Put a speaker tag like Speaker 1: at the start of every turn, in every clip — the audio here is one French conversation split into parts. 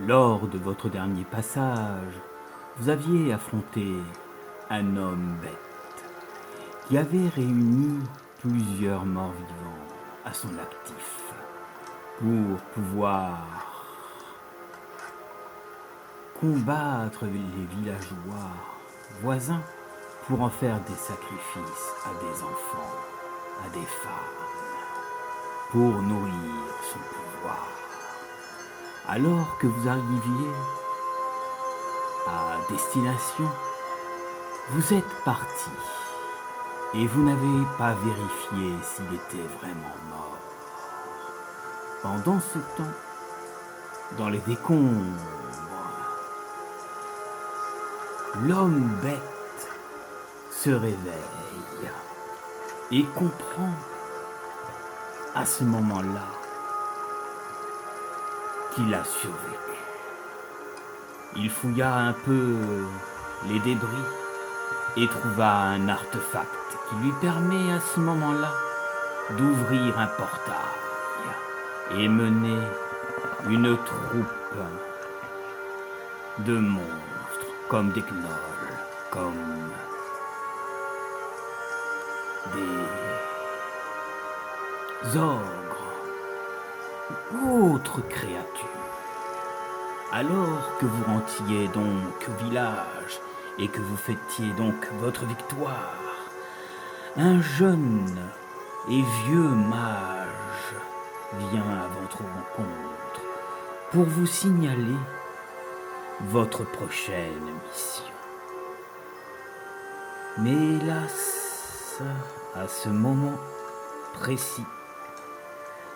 Speaker 1: Lors de votre dernier passage, vous aviez affronté un homme bête qui avait réuni plusieurs morts-vivants à son actif pour pouvoir combattre les villageois voisins pour en faire des sacrifices à des enfants, à des femmes, pour nourrir son pouvoir. Alors que vous arriviez à destination, vous êtes parti et vous n'avez pas vérifié s'il était vraiment mort. Pendant ce temps, dans les décombres, l'homme bête se réveille et comprend à ce moment-là qu'il a survécu. Il fouilla un peu les débris et trouva un artefact qui lui permet à ce moment-là d'ouvrir un portail et mener une troupe de monstres comme des gnolls, comme des ogres ou autres créatures. Alors que vous rentriez donc au village et que vous fêtiez donc votre victoire, un jeune et vieux mage vient à votre rencontre pour vous signaler votre prochaine mission. Mais hélas, à ce moment précis,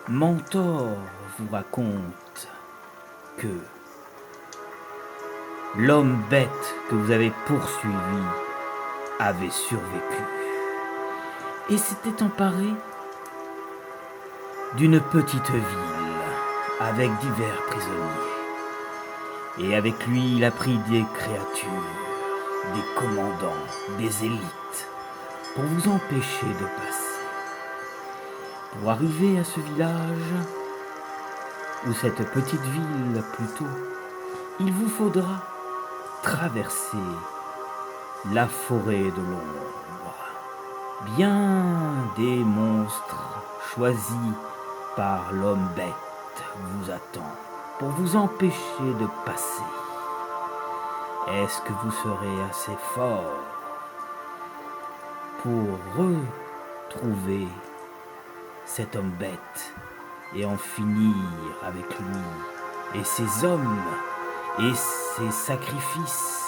Speaker 1: Mentor vous raconte que l'homme bête que vous avez poursuivi avait survécu et s'était emparé d'une petite ville avec divers prisonniers. Et avec lui, il a pris des créatures, des commandants, des élites, pour vous empêcher de passer. Pour arriver à ce village, ou cette petite ville plutôt, il vous faudra traverser la forêt de l'ombre. Bien des monstres choisis par l'homme bête vous attendent pour vous empêcher de passer. Est-ce que vous serez assez fort pour retrouver cet homme bête et en finir avec lui et ses hommes et ses sacrifices?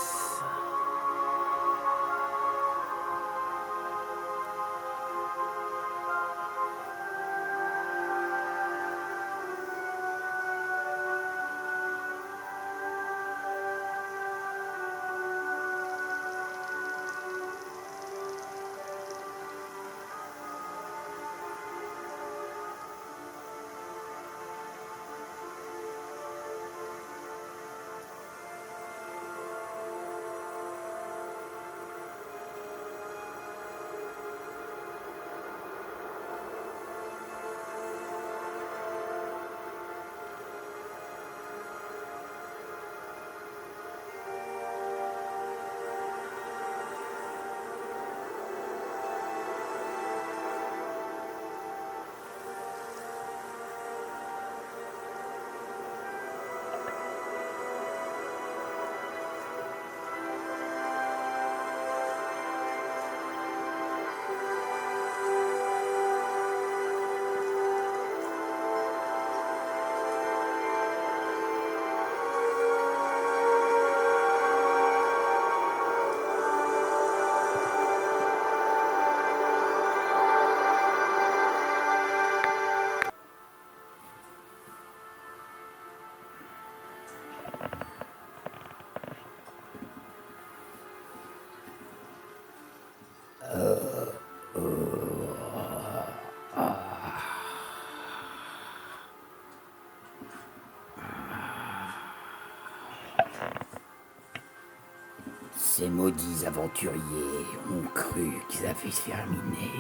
Speaker 1: Ces maudits aventuriers ont cru qu'ils avaient terminé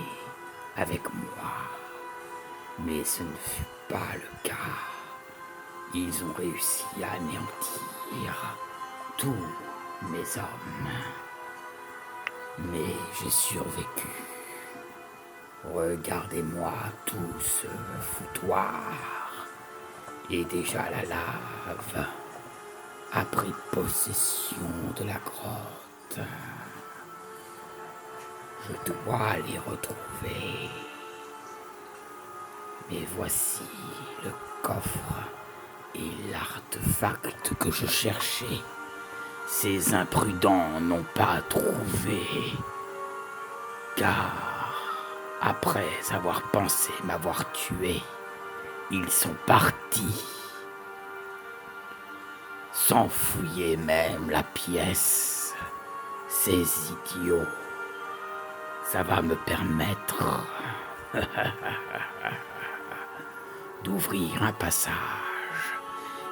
Speaker 1: avec moi. Mais ce ne fut pas le cas. Ils ont réussi à anéantir tous mes hommes. Mais j'ai survécu. Regardez-moi tout ce foutoir. Et déjà la lave a pris possession de la grotte. Je dois les retrouver. Mais voici le coffre et l'artefact que je cherchais. Ces imprudents n'ont pas trouvé. Car, après avoir pensé m'avoir tué, ils sont partis. Sans fouiller même la pièce. Ces idiots. Ça va me permettre d'ouvrir un passage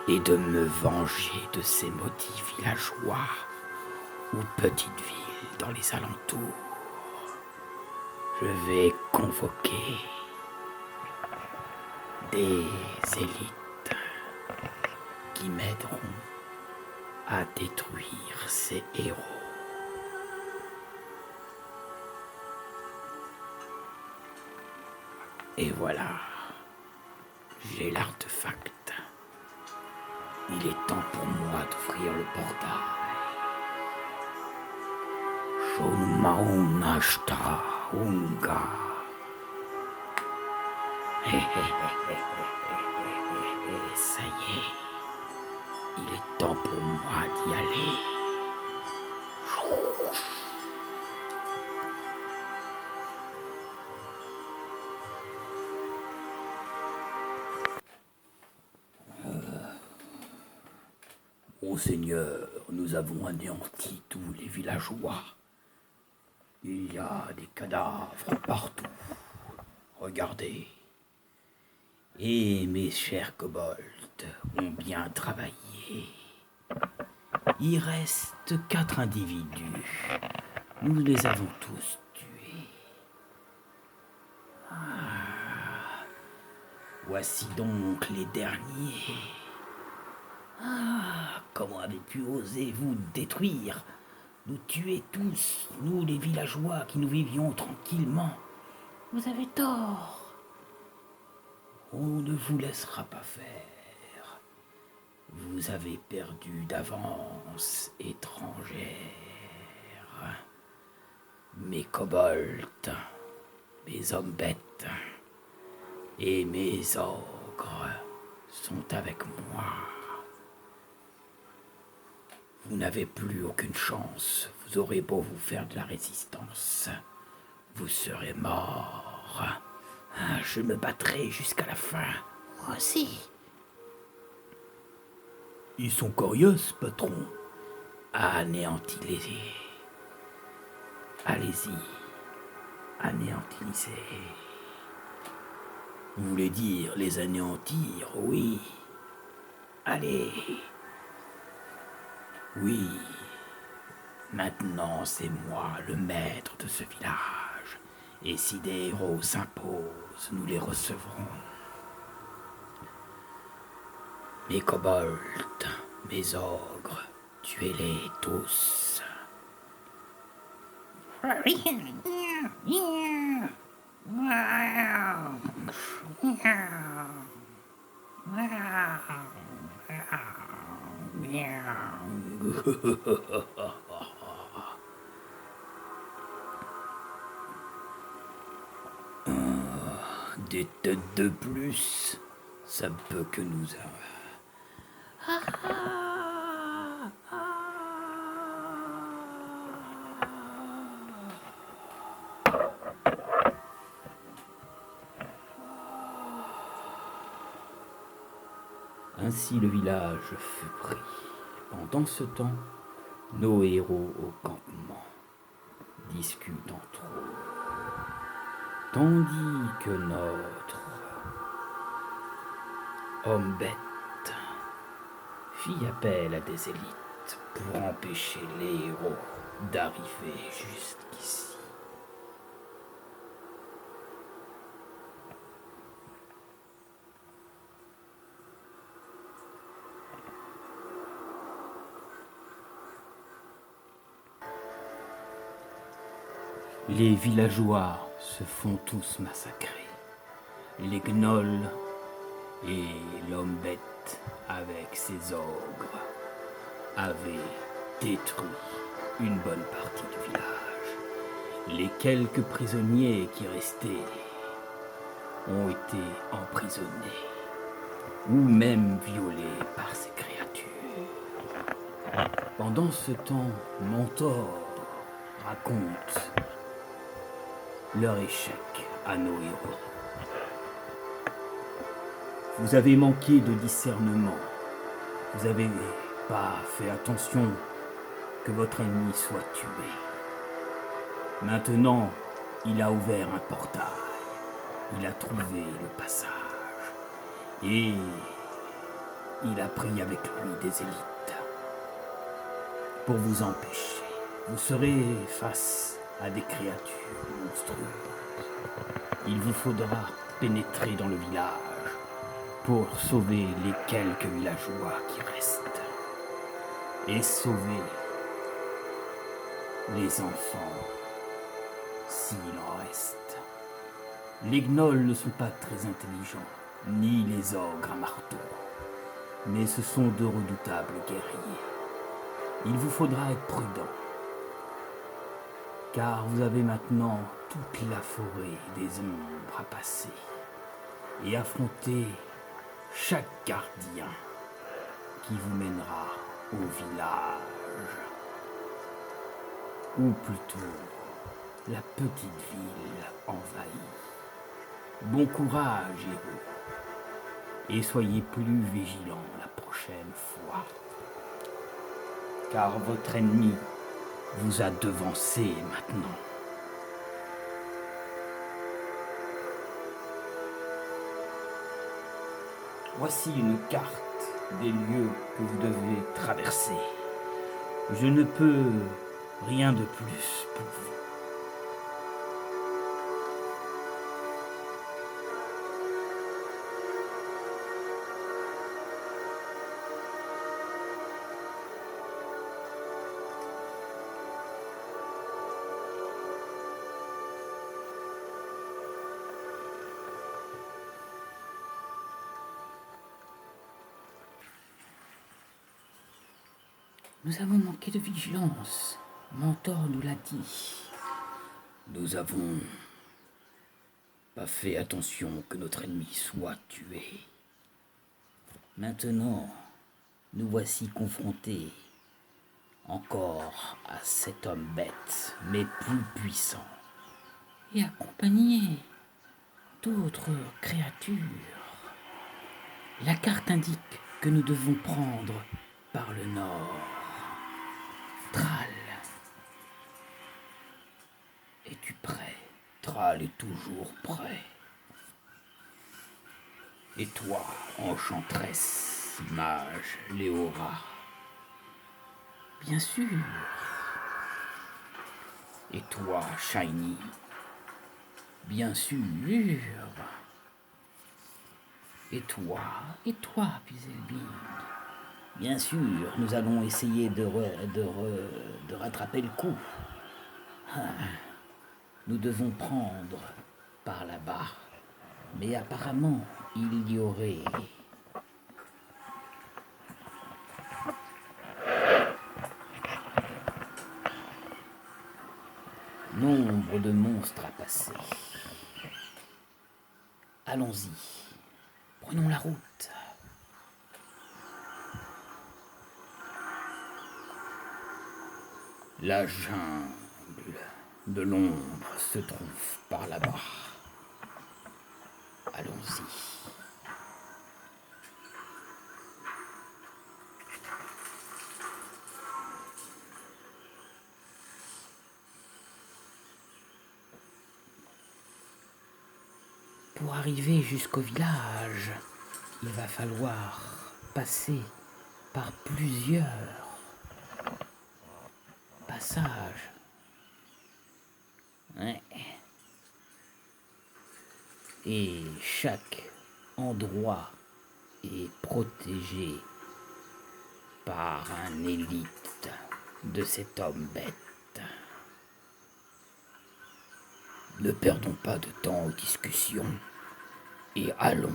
Speaker 1: et de me venger de ces maudits villageois ou petites villes dans les alentours. Je vais convoquer des élites qui m'aideront à détruire ces héros. Et voilà, j'ai l'artefact. Il est temps pour moi d'ouvrir le portail. Shonmaunashta Unga. Ça y est, il est temps pour moi d'y aller. Monseigneur, nous avons anéanti tous les villageois. Il y a des cadavres partout. Regardez. Et mes chers kobolds ont bien travaillé. Il reste 4 individus. Nous les avons tous tués. Voici donc les derniers. Comment avez-vous osé vous détruire, nous tuer tous, nous les villageois qui nous vivions tranquillement? Vous avez tort. On ne vous laissera pas faire. Vous avez perdu d'avance, étrangère. Mes kobolds, mes hommes bêtes et mes ogres sont avec moi. Vous n'avez plus aucune chance. Vous aurez beau vous faire de la résistance. Vous serez mort. Je me battrai jusqu'à la fin. Moi aussi. Ils sont coriaces, patron. Anéantis-les. Allez-y. Anéantis-les. Vous voulez dire les anéantir, oui. Allez. Oui, maintenant c'est moi le maître de ce village, et si des héros s'imposent, nous les recevrons. Mes kobolds, mes ogres, tuez-les tous. Des têtes de plus, ça ne peut que nous Ainsi le village fut pris. Pendant ce temps, nos héros au campement discutent entre eux, tandis que notre homme bête fit appel à des élites pour empêcher les héros d'arriver jusqu'ici. Les villageois se font tous massacrer. Les gnolls et l'homme-bête avec ses ogres avaient détruit une bonne partie du village. Les quelques prisonniers qui restaient ont été emprisonnés ou même violés par ces créatures. Pendant ce temps, Mentor raconte leur échec à nos héros. Vous avez manqué de discernement. Vous n'avez pas fait attention que votre ennemi soit tué. Maintenant, il a ouvert un portail. Il a trouvé le passage. Et il a pris avec lui des élites. Pour vous empêcher, vous serez face à des créatures monstrueuses. Il vous faudra pénétrer dans le village pour sauver les quelques villageois qui restent. Et sauver les enfants, s'il en reste. Les gnolls ne sont pas très intelligents, ni les ogres à marteau, mais ce sont de redoutables guerriers. Il vous faudra être prudent, car vous avez maintenant toute la forêt des ombres à passer et affronter chaque gardien qui vous mènera au village, ou plutôt la petite ville envahie. Bon courage, héros, et soyez plus vigilants la prochaine fois, car votre ennemi vous a devancé maintenant. Voici une carte des lieux que vous devez traverser. Je ne peux rien de plus pour vous.
Speaker 2: Nous avons manqué de vigilance. Mentor nous l'a dit.
Speaker 1: Nous avons pas fait attention que notre ennemi soit tué. Maintenant, nous voici confrontés encore à cet homme bête, mais plus puissant.
Speaker 2: Et accompagné d'autres créatures. La carte indique que nous devons prendre par le nord. Thrall, es-tu prêt?
Speaker 1: Thrall est toujours prêt. Et toi, enchanteresse, mage, Léora?
Speaker 2: Bien sûr.
Speaker 1: Et toi, Shiny? Bien sûr. Et toi, Pizelbing? Bien sûr, nous allons essayer de rattraper le coup. Nous devons prendre par là-bas. Mais apparemment, il y aurait nombre de monstres à passer. Allons-y. Prenons la route. La jungle de l'ombre se trouve par là-bas. Allons-y.
Speaker 2: Pour arriver jusqu'au village, il va falloir passer par plusieurs passages.
Speaker 1: Ouais. Et chaque endroit est protégé par un élite de cet homme bête.
Speaker 2: Ne perdons pas de temps aux discussions et allons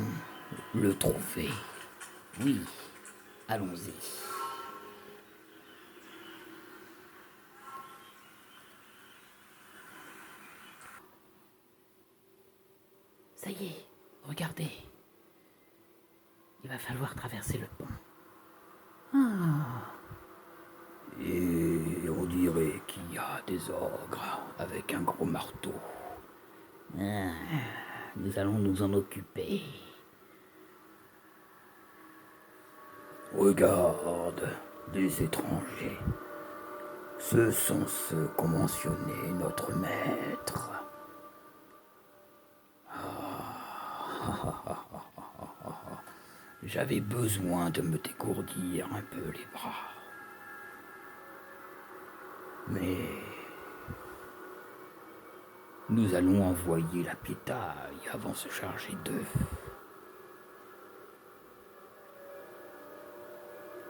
Speaker 2: le trouver. Oui, allons-y. Ça y est, regardez. Il va falloir traverser le pont.
Speaker 1: Et on dirait qu'il y a des ogres avec un gros marteau.
Speaker 2: Nous allons nous en occuper.
Speaker 1: Regarde, des étrangers. Ce sont ceux qu'ont mentionné notre maître. J'avais besoin de me dégourdir un peu les bras. Mais nous allons envoyer la piétaille avant de se charger d'eux.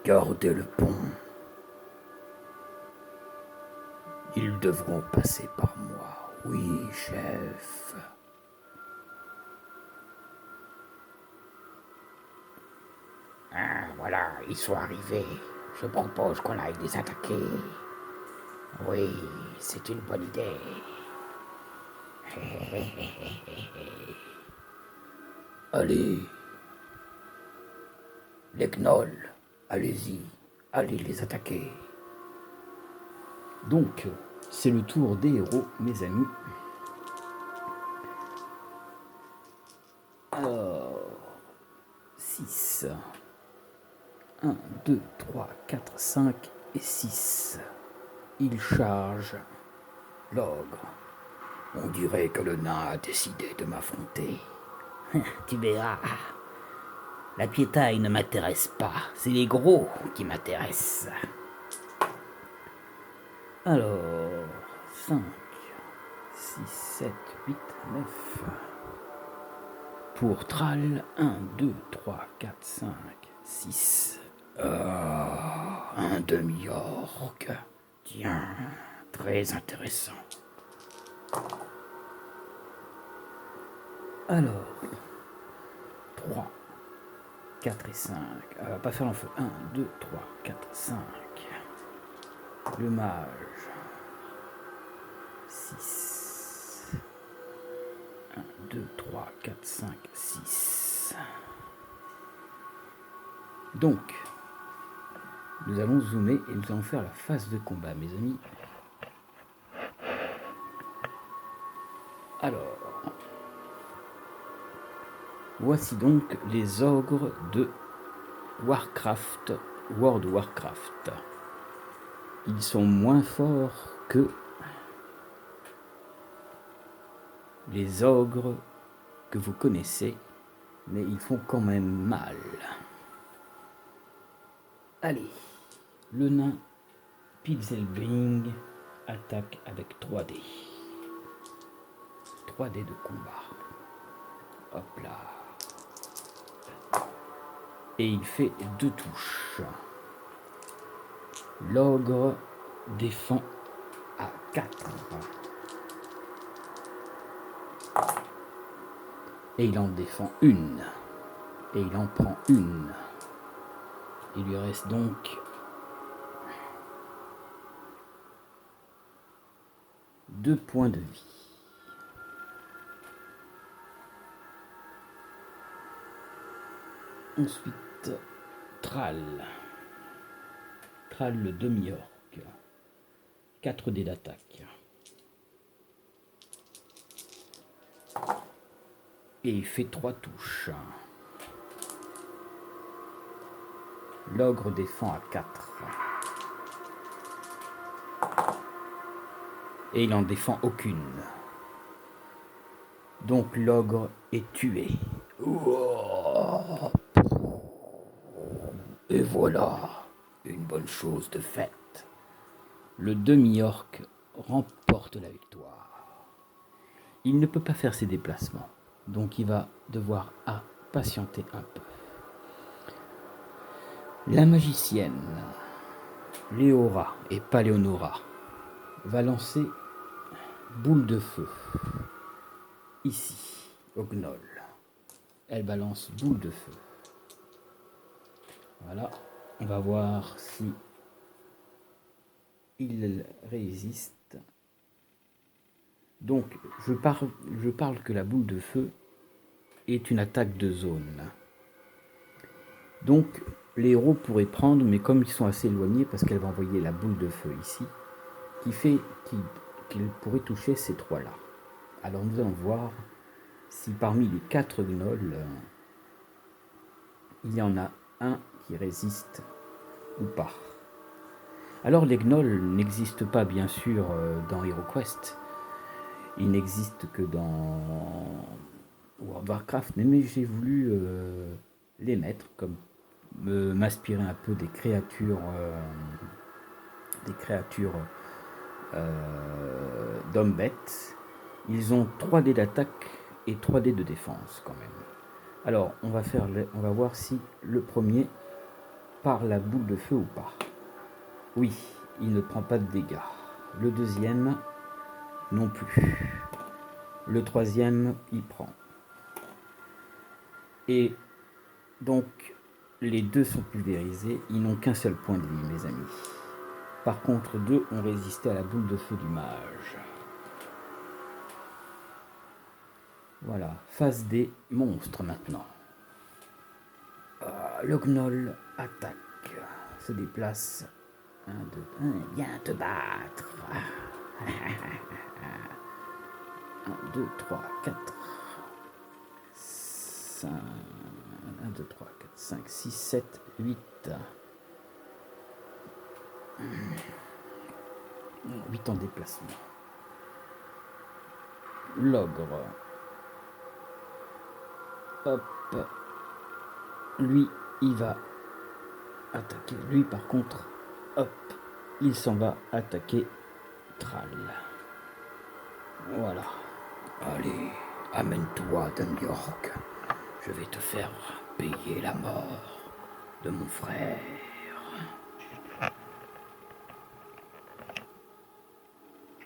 Speaker 1: Gardez le pont. Ils devront passer par moi. Oui, chef.
Speaker 2: Voilà, ils sont arrivés. Je propose qu'on aille les attaquer. Oui, c'est une bonne idée.
Speaker 1: Allez. Les gnolls, allez-y. Allez les attaquer.
Speaker 2: Donc, c'est le tour des héros, mes amis. Alors, 6. 1, 2, 3, 4, 5 et 6. Il charge l'ogre.
Speaker 1: On dirait que le nain a décidé de m'affronter.
Speaker 2: Tu verras. La piétaille ne m'intéresse pas. C'est les gros qui m'intéressent. Alors, 5, 6, 7, 8, 9. Pour Thrall, 1, 2, 3, 4, 5, 6.
Speaker 1: Un demi-orc.
Speaker 2: Tiens, très intéressant. Alors, 3, 4 et 5. Elle va pas faire l'enfeu. 1, 2, 3, 4, 5. Le mage. 6. 1, 2, 3, 4, 5, 6. Donc, nous allons zoomer et nous allons faire la phase de combat, mes amis. Alors, voici donc les ogres de Warcraft, World of Warcraft. Ils sont moins forts que les ogres que vous connaissez, mais ils font quand même mal. Allez, le nain Pilzelbring attaque avec 3D. 3D de combat. Hop là. Et il fait 2 touches. L'ogre défend à 4. Et il en défend une. Et il en prend une. Il lui reste donc 2 points de vie. Ensuite, Thrall. Thrall le demi-orc. 4 dés d'attaque. Et il fait 3 touches. L'ogre défend à 4. Et il n'en défend aucune. Donc l'ogre est tué.
Speaker 1: Et voilà, une bonne chose de faite.
Speaker 2: Le demi-orc remporte la victoire. Il ne peut pas faire ses déplacements, donc il va devoir patienter un peu. La magicienne, Léora et Paléonora, va lancer boule de feu. ici, au gnoll. Elle balance boule de feu. Voilà, on va voir si il résiste. Donc, je parle que la boule de feu est une attaque de zone. Donc, les héros pourraient prendre, mais comme ils sont assez éloignés, parce qu'elle va envoyer la boule de feu ici, qui fait qu'ils pourraient toucher ces trois-là. Alors, nous allons voir si parmi les 4 gnolls, il y en a un qui résiste ou pas. Alors, les gnolls n'existent pas, bien sûr, dans HeroQuest. Ils n'existent que dans World of Warcraft, mais j'ai voulu les mettre, comme m'inspirer un peu des créatures d'hommes-bêtes. Ils ont 3 dés d'attaque et 3 dés de défense quand même. Alors, on va voir si le premier part la boule de feu ou pas. Oui, il ne prend pas de dégâts. Le deuxième, non plus. Le troisième, il prend. Et donc, les deux sont pulvérisés. Ils n'ont qu'un seul point de vie, mes amis. Par contre, 2 ont résisté à la boule de feu du mage. Voilà, phase des monstres maintenant. Le gnoll attaque, se déplace. 1, 2, 1, viens te battre. 1, 2, 3, 4, 5, 1, 2, 3, 4, 5, 6, 7, 8. 8 en déplacement. L'ogre. Hop. Lui, il va attaquer. Lui, par contre, hop, il s'en va attaquer Thrall. Voilà. Allez, amène-toi, Dunyork. Je vais te faire payer la mort de mon frère.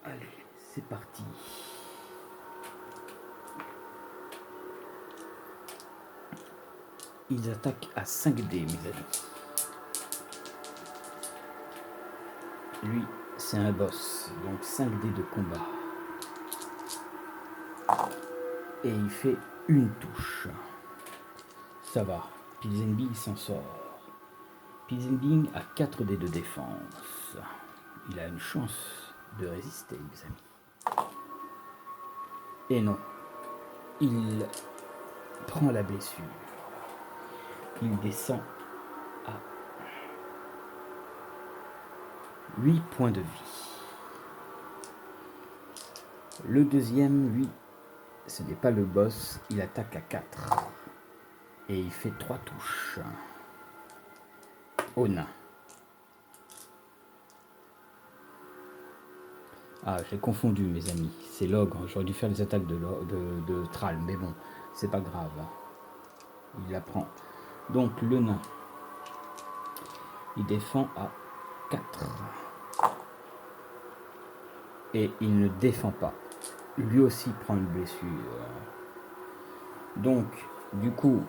Speaker 2: Allez, c'est parti. Ils attaquent à 5 dés, mes amis. Lui, c'est un boss, donc 5 dés de combat. Et il fait une touche. Ça va, Pilzenbing s'en sort. Pilzenbing a 4 dés de défense. Il a une chance de résister, mes amis. Et non, il prend la blessure. Il descend à 8 points de vie. Le deuxième, lui, ce n'est pas le boss, il attaque à 4. Et il fait 3 touches. Au nain. Ah, j'ai confondu, mes amis. C'est l'ogre. J'aurais dû faire les attaques de Thrall, mais bon, c'est pas grave. Il la prend. Donc, le nain, il défend à 4. Et il ne défend pas. Lui aussi prend une blessure. Donc, du coup,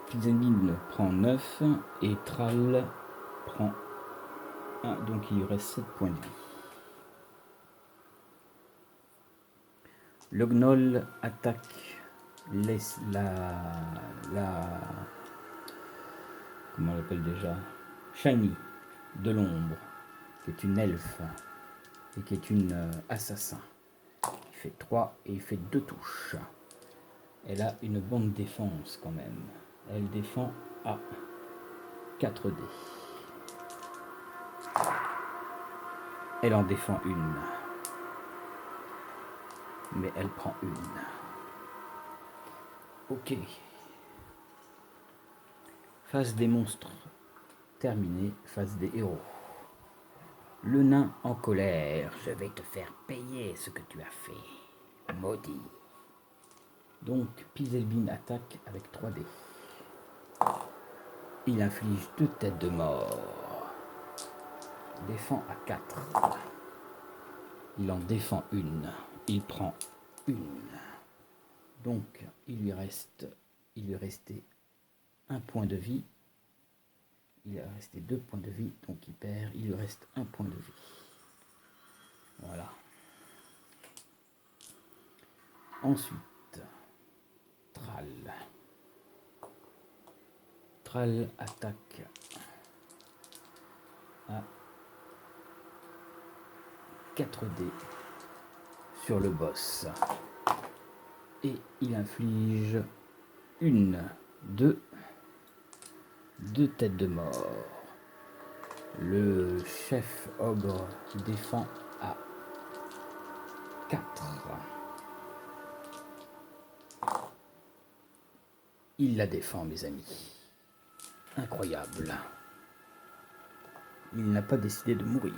Speaker 2: Pilzenbing prend 9 et Thrall prend 1. Donc, il lui reste 7 points de vie. Le gnoll attaque comment on l'appelle déjà, Shiny de l'ombre, qui est une elfe et qui est une assassin. Il fait 3 et il fait 2 touches. Elle a une bonne défense quand même. Elle défend à 4 dés. Elle en défend une. Mais elle prend une. Ok. Phase des monstres terminée, phase des héros. Le nain en colère. Je vais te faire payer ce que tu as fait, maudit. Donc, Pilzenbing attaque avec 3 dés. Il inflige 2 têtes de mort. Défend à 4. Il en défend une. Il prend une. Donc, il lui restait un point de vie. Il a resté 2 points de vie, donc il perd. Il lui reste un point de vie. Voilà. Ensuite, Thrall. Thrall attaque à 4 dés sur le boss. Et il inflige deux têtes de mort. Le chef ogre qui défend à 4. Il la défend, mes amis. Incroyable. Il n'a pas décidé de mourir.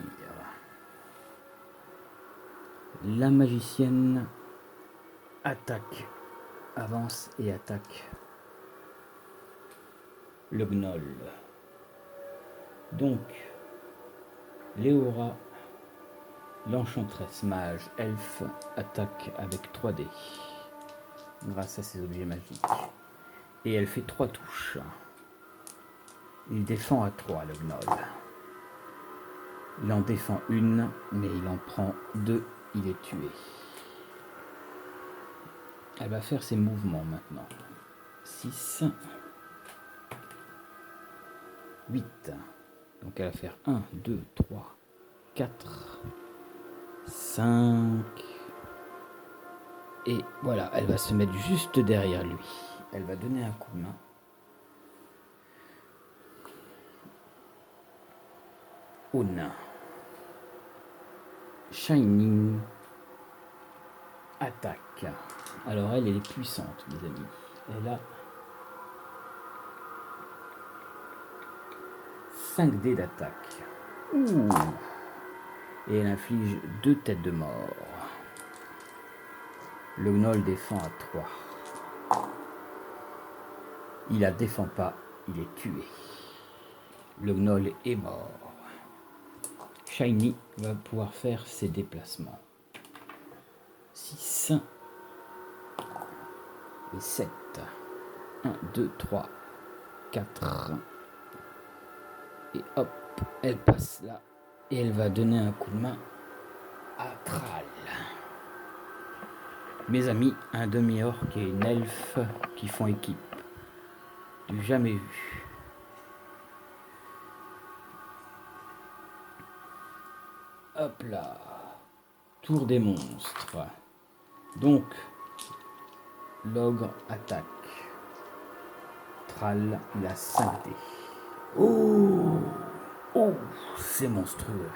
Speaker 2: La magicienne avance et attaque le gnoll. Donc, Léora, l'enchanteresse mage elfe, attaque avec 3 dés grâce à ses objets magiques. Et elle fait 3 touches. Il défend à 3, le gnoll. Il en défend une, mais il en prend 2. Il est tué. Elle va faire ses mouvements maintenant. 6, 8. Donc elle va faire 1, 2, 3, 4, 5. Et voilà, elle va se mettre juste derrière lui. Elle va donner un coup de main. Au nain. Shining attaque. Alors elle est puissante, mes amis. Elle a 5 dés d'attaque. Ouh. Et elle inflige 2 têtes de mort. Le gnoll défend à 3. Il la défend pas, il est tué. Le gnoll est mort. Shiny va pouvoir faire ses déplacements. 6 et 7. 1, 2, 3, 4. Et hop, elle passe là. Et elle va donner un coup de main à Thrall. Mes amis, un demi-orc et une elfe qui font équipe. Du jamais vu. Hop là. Tour des monstres. Donc, l'ogre attaque. Thrall, il a 5 dés. Oh, c'est monstrueux.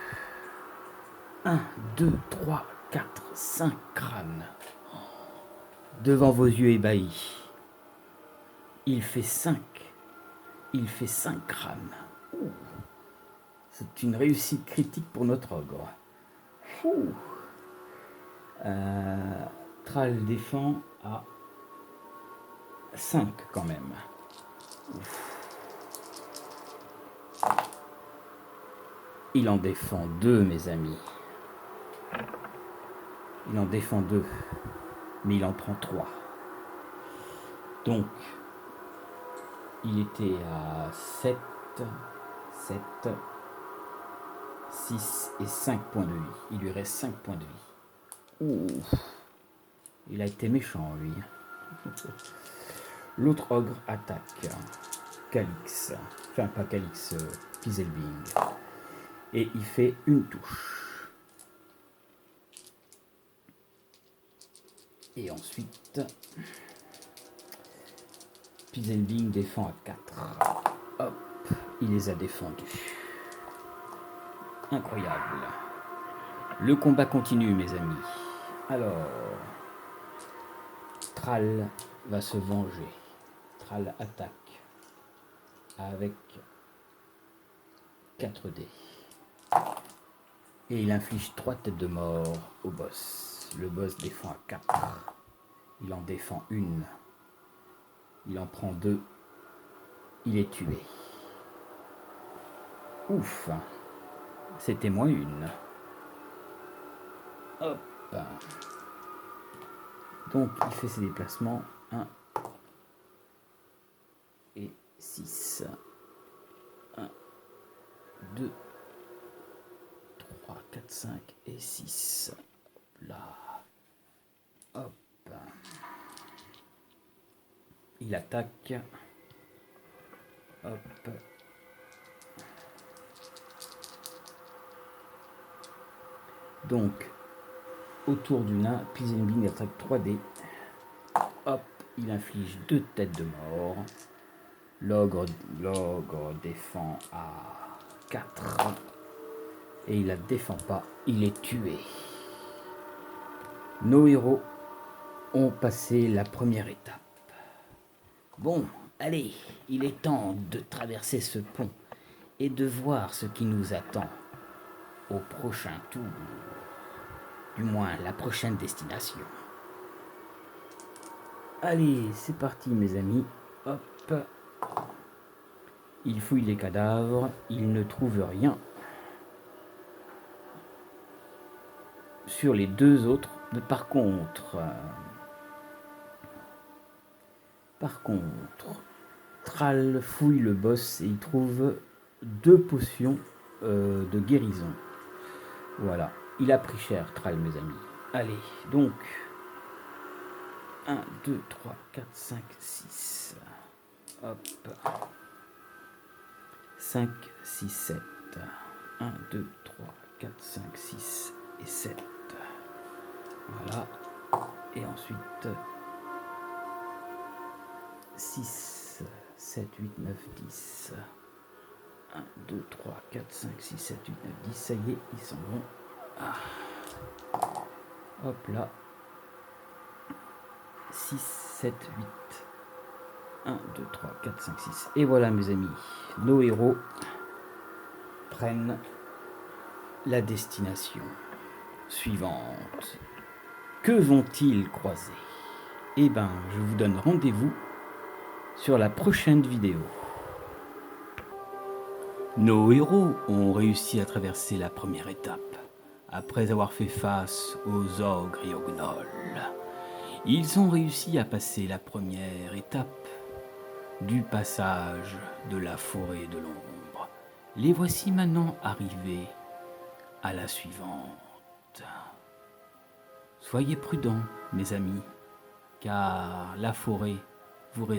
Speaker 2: 1, 2, 3, 4, 5 crânes. Devant vos yeux ébahis. Il fait 5. Il fait 5 crânes. C'est une réussite critique pour notre ogre. Thrall défend à 5 quand même. Il en défend 2, mes amis. Il en défend 2. Mais il en prend 3. Donc, il était à 7, 6 et 5 points de vie. Il lui reste 5 points de vie. Il a été méchant, lui. L'autre ogre attaque Calix. Enfin, pas Calix, Pizelbing. Et il fait une touche. Et ensuite, Pizelbing défend à 4. Hop, il les a défendus. Incroyable. Le combat continue, mes amis. Alors, Thrall va se venger. Thrall attaque avec 4 dés. Et il inflige 3 têtes de mort au boss. Le boss défend à 4. Il en défend une. Il en prend 2. Il est tué. Ouf. C'était -1. Hop. Donc il fait ses déplacements. 1 et 6. 1, 2, 3, 4, 5 et 6. Là. Hop. Il attaque. Hop. Donc, autour du nain, Pilsenbing attaque 3D. Hop, il inflige 2 têtes de mort. L'ogre défend à 4. Et il la défend pas, il est tué. Nos héros ont passé la première étape. Bon, allez, il est temps de traverser ce pont et de voir ce qui nous attend au prochain tour. Du moins, la prochaine destination. Allez, c'est parti mes amis. Hop. Il fouille les cadavres, il ne trouve rien. Sur les 2 autres, par contre, Thrall fouille le boss et il trouve 2 potions de guérison. Voilà, il a pris cher Thrall mes amis. Allez, donc 1, 2, 3, 4, 5, 6. Hop. 5, 6, 7. 1, 2, 3, 4, 5, 6 et 7. Voilà. Et ensuite 6, 7, 8, 9, 10. 1, 2, 3, 4, 5, 6, 7, 8, 9, 10. Ça y est, ils s'en vont. Ah. Hop là. 6, 7, 8. 1, 2, 3, 4, 5, 6. Et voilà mes amis, nos héros prennent la destination suivante. Que vont-ils croiser? Eh ben, je vous donne rendez-vous sur la prochaine vidéo. Nos héros ont réussi à traverser la première étape. Après avoir fait face aux ogres et aux gnolls, ils ont réussi à passer la première étape du passage de la forêt de l'ombre. Les voici maintenant arrivés à la suivante. Soyez prudents, mes amis, car la forêt vous réserve